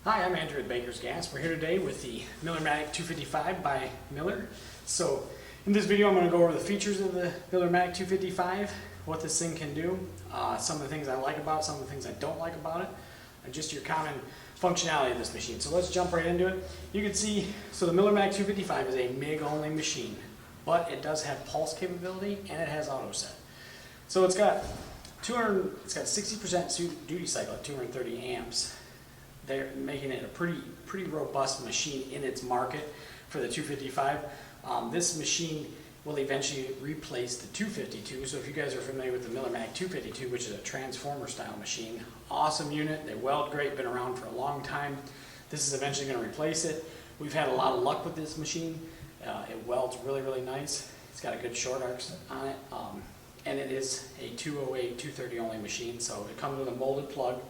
Hi, I'm Andrew at Baker's Gas. We're here today with the Millermatic 255 by Miller. So in this video I'm going to go over the features of the Millermatic 255, what this thing can do, some of the things I like about it, some of the things I don't like about it, and just your common functionality of this machine. So let's jump right into it. You can see, so the Millermatic 255 is a MIG only machine, but it does have pulse capability and it has auto set. So it's got 60% duty cycle at 230 amps. They're making it a pretty robust machine in its market for the 255. This machine will eventually replace the 252. So if you guys are familiar with the Millermatic 252, which is a transformer style machine, awesome unit. They weld great, been around for a long time. This is eventually going to replace it. We've had a lot of luck with this machine. It welds really nice. It's got a good short arc on it, and it is a 208, 230 only machine. So it comes with a molded plug.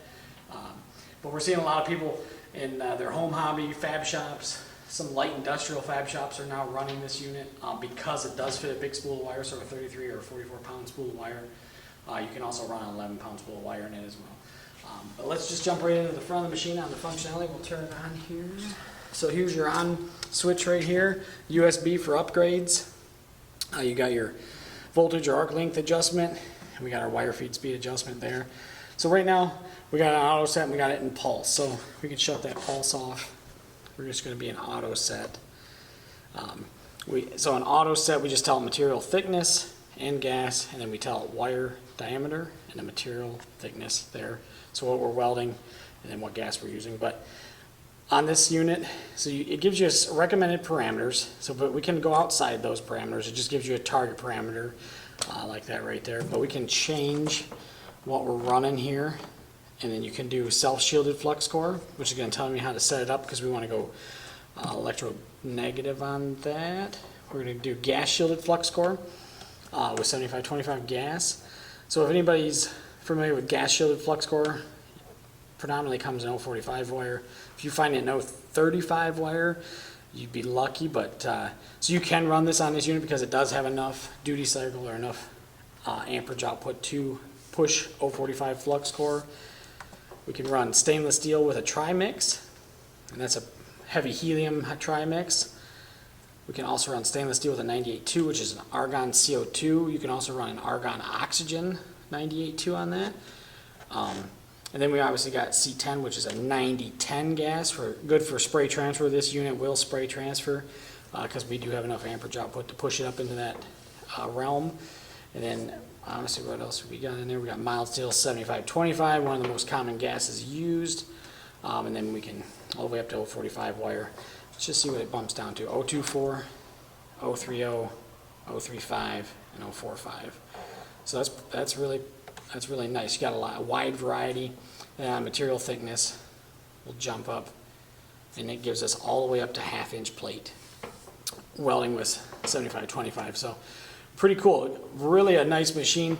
But we're seeing a lot of people in their home hobby, fab shops, some light industrial fab shops are now running this unit because it does fit a big spool of wire, so a 33 or a 44 pound spool of wire. You can also run an 11 pound spool of wire in it as well. But let's just jump right into the front of the machine on the functionality. We'll turn it on here. So here's your on switch right here, USB for upgrades. You got your voltage or arc length adjustment, and we got our wire feed speed adjustment there. So right now, we got an auto set and we got it in pulse. So we can shut that pulse off. We're just going to be an auto set. So an auto set, we just tell it material thickness and gas, and then we tell it wire diameter and the material thickness there. So what we're welding and then what gas we're using. But on this unit, so it gives you recommended parameters. So, but we can go outside those parameters. It just gives you a target parameter like that right there. But we can change what we're running here, and then you can do self-shielded flux core, which is going to tell me how to set it up because we want to go electronegative on that. We're going to do gas shielded flux core with 75-25 gas. So if anybody's familiar with gas shielded flux core, predominantly comes in 045 wire. If you find it in 035 wire, you'd be lucky, but so you can run this on this unit because it does have enough duty cycle or enough amperage output to push 045 flux core. We can run stainless steel with a tri-mix, and that's a heavy helium tri-mix. We can also run stainless steel with a 98.2, which is an argon CO2. You can also run an argon oxygen 98.2 on that. And then we obviously got C10, which is a 90-10 gas, good for spray transfer. This unit will spray transfer because we do have enough amperage output to push it up into that realm. And then honestly, what else have we got in there? We got mild steel 75-25, one of the most common gases used. And then we can all the way up to 045 wire. Let's just see what it bumps down to. 024, 030, 035, and 045. So that's really nice. You got a wide variety. Material thickness will jump up, and it gives us all the way up to 1/2 inch plate. Welding with 75-25. So pretty cool. Really a nice machine.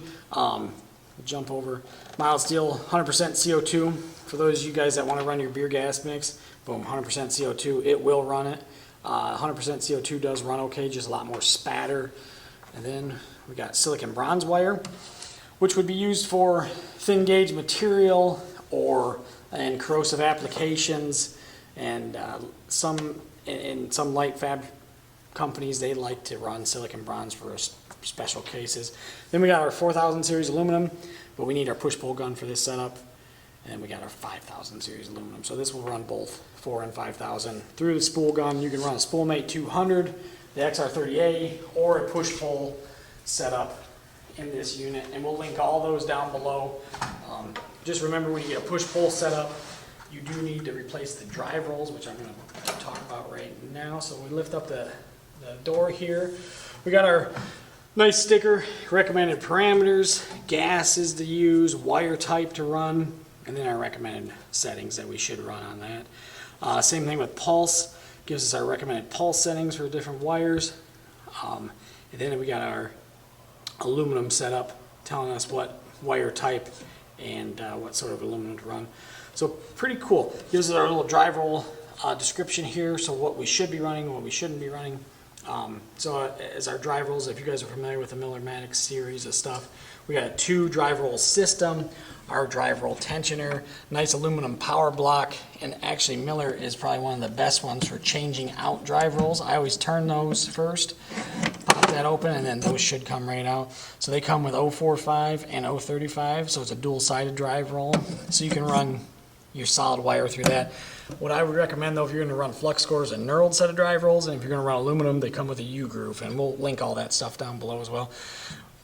Jump over. Mild steel, 100% CO2. For those of you guys that want to run your beer gas mix, boom, 100% CO2. It will run it. 100% CO2 does run okay, just a lot more spatter. And then we got silicon bronze wire, which would be used for thin gauge material or in corrosive applications, and in some light fab companies, they like to run silicon bronze for special cases. Then we got our 4000 series aluminum, but we need our push-pull gun for this setup. And then we got our 5000 series aluminum. So this will run both 4 and 5000 through the spool gun. You can run a Spoolmate 200, the XR30A, or a push-pull setup in this unit. And we'll link all those down below. Just remember, when you get a push-pull setup, you do need to replace the drive rolls, which I'm going to talk about right now. So we lift up the door here. We got our nice sticker, recommended parameters, gases to use, wire type to run, and then our recommended settings that we should run on that. Same thing with pulse, gives us our recommended pulse settings for different wires. And then we got our aluminum setup telling us what wire type and what sort of aluminum to run. So pretty cool. Gives us our little drive roll description here, so what we should be running, what we shouldn't be running. As our drive rolls, if you guys are familiar with the Millermatic series of stuff, we got a 2 drive roll system, our drive roll tensioner, nice aluminum power block, and actually Miller is probably one of the best ones for changing out drive rolls. I always turn those first, pop that open, and then those should come right out. So they come with 045 and 035, so it's a dual-sided drive roll, so you can run your solid wire through that. What I would recommend though, if you're going to run flux cores, a knurled set of drive rolls, and if you're going to run aluminum, they come with a U-groove, and we'll link all that stuff down below as well.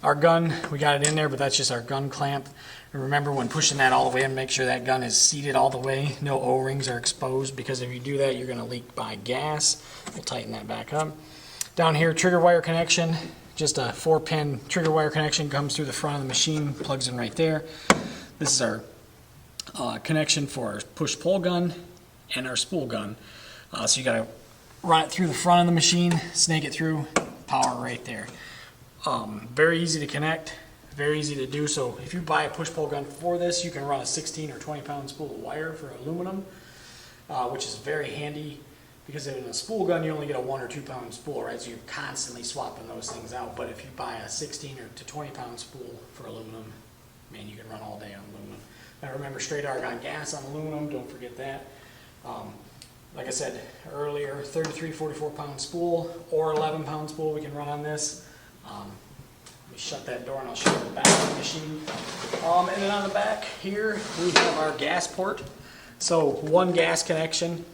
Our gun, we got it in there, but that's just our gun clamp. And remember, when pushing that all the way in, make sure that gun is seated all the way. No O-rings are exposed, because if you do that, you're going to leak by gas. We'll tighten that back up. Down here, trigger wire connection. Just a 4-pin trigger wire connection comes through the front of the machine, plugs in right there. This is our connection for our push-pull gun and our spool gun. So you got to run it through the front of the machine, snake it through, power right there. Very easy to connect, very easy to do. So if you buy a push-pull gun for this, you can run a 16 or 20-pound spool of wire for aluminum, which is very handy, because in a spool gun you only get a 1 or 2 pound spool, right? So you're constantly swapping those things out. But if you buy a 16 or to 20-pound spool for aluminum, man, you can run all day on aluminum. Now remember, straight argon gas on aluminum, don't forget that. Like I said earlier, 33, 44-pound spool or 11-pound spool we can run on this. Let me shut that door and I'll show you the back of the machine. And then on the back here, we have our gas port. So 1 gas connection,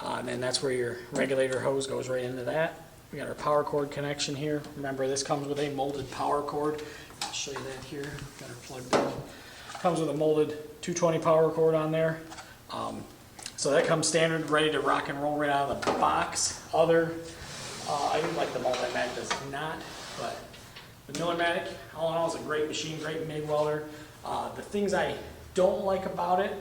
and then that's where your regulator hose goes right into that. We got our power cord connection here. Remember, this comes with a molded power cord. I'll show you that here. Got her plugged in. Comes with a molded 220 power cord on there. So that comes standard, ready to rock and roll right out of the box. Other items like the Multimatic does not, but the Millermatic, all in all, is a great machine, great MIG welder. The things I don't like about it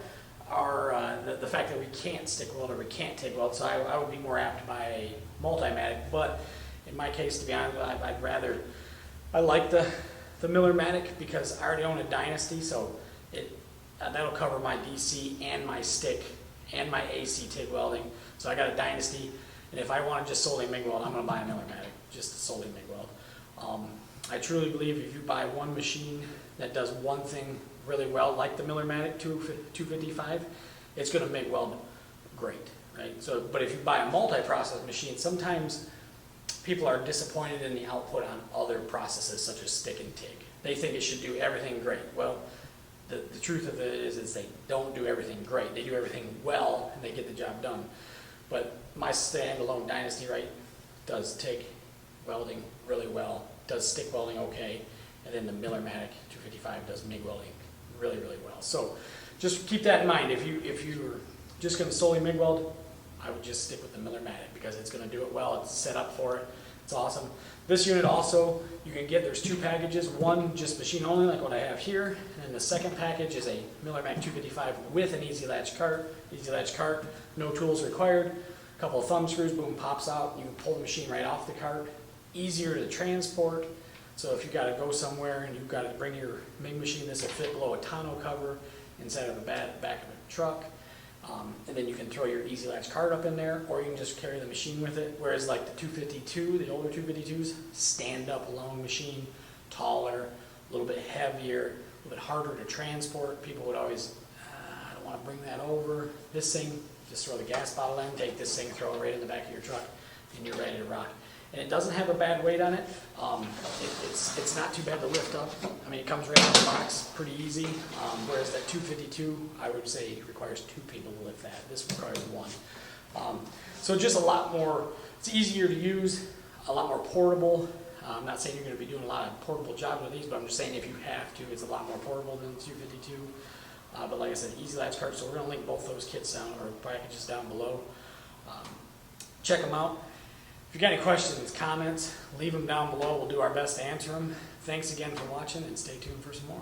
are the fact that we can't stick weld or we can't TIG weld, so I would be more apt to buy a Multimatic. But in my case, to be honest, I like the Millermatic because I already own a Dynasty, so that'll cover my DC and my stick and my AC TIG welding. So I got a Dynasty, and if I want to just solely MIG weld, I'm going to buy a Millermatic, just to solely MIG weld. I truly believe if you buy one machine that does one thing really well, like the Millermatic 255, it's going to MIG weld great, right? So, but if you buy a multi-process machine, sometimes people are disappointed in the output on other processes such as stick and TIG. They think it should do everything great. Well, the truth of it is they don't do everything great. They do everything well, and they get the job done. But my standalone Dynasty, right, does TIG welding really well, does stick welding okay, and then the Millermatic 255 does MIG welding really, really well. So just keep that in mind. If you're just going to solely MIG weld, I would just stick with the Millermatic because it's going to do it well. It's set up for it. It's awesome. This unit also, you can get, there's 2 packages. One just machine only, like what I have here, and the second package is a Millermatic 255 with an easy latch cart. Easy latch cart, no tools required. A couple of thumb screws, boom, pops out. You can pull the machine right off the cart. Easier to transport. So if you got to go somewhere and you've got to bring your MIG machine, this will fit below a tonneau cover inside of the back of a truck. And then you can throw your easy latch cart up in there, or you can just carry the machine with it. Whereas like the 252, the older 252s, stand up alone machine, taller, a little bit heavier, a little bit harder to transport. People would always, I don't want to bring that over. This thing, just throw the gas bottle in, take this thing, throw it right in the back of your truck, and you're ready to rock. And it doesn't have a bad weight on it. It's not too bad to lift up. I mean, it comes right out of the box pretty easy. Whereas that 252, I would say, requires 2 people to lift that. This requires 1. So just a lot more, it's easier to use, a lot more portable. I'm not saying you're going to be doing a lot of portable jobs with these, but I'm just saying if you have to, it's a lot more portable than the 252. But like I said, easy latch cart. So we're going to link both those kits down, or packages down below. Check them out. If you got any questions, comments, leave them down below. We'll do our best to answer them. Thanks again for watching, and stay tuned for some more.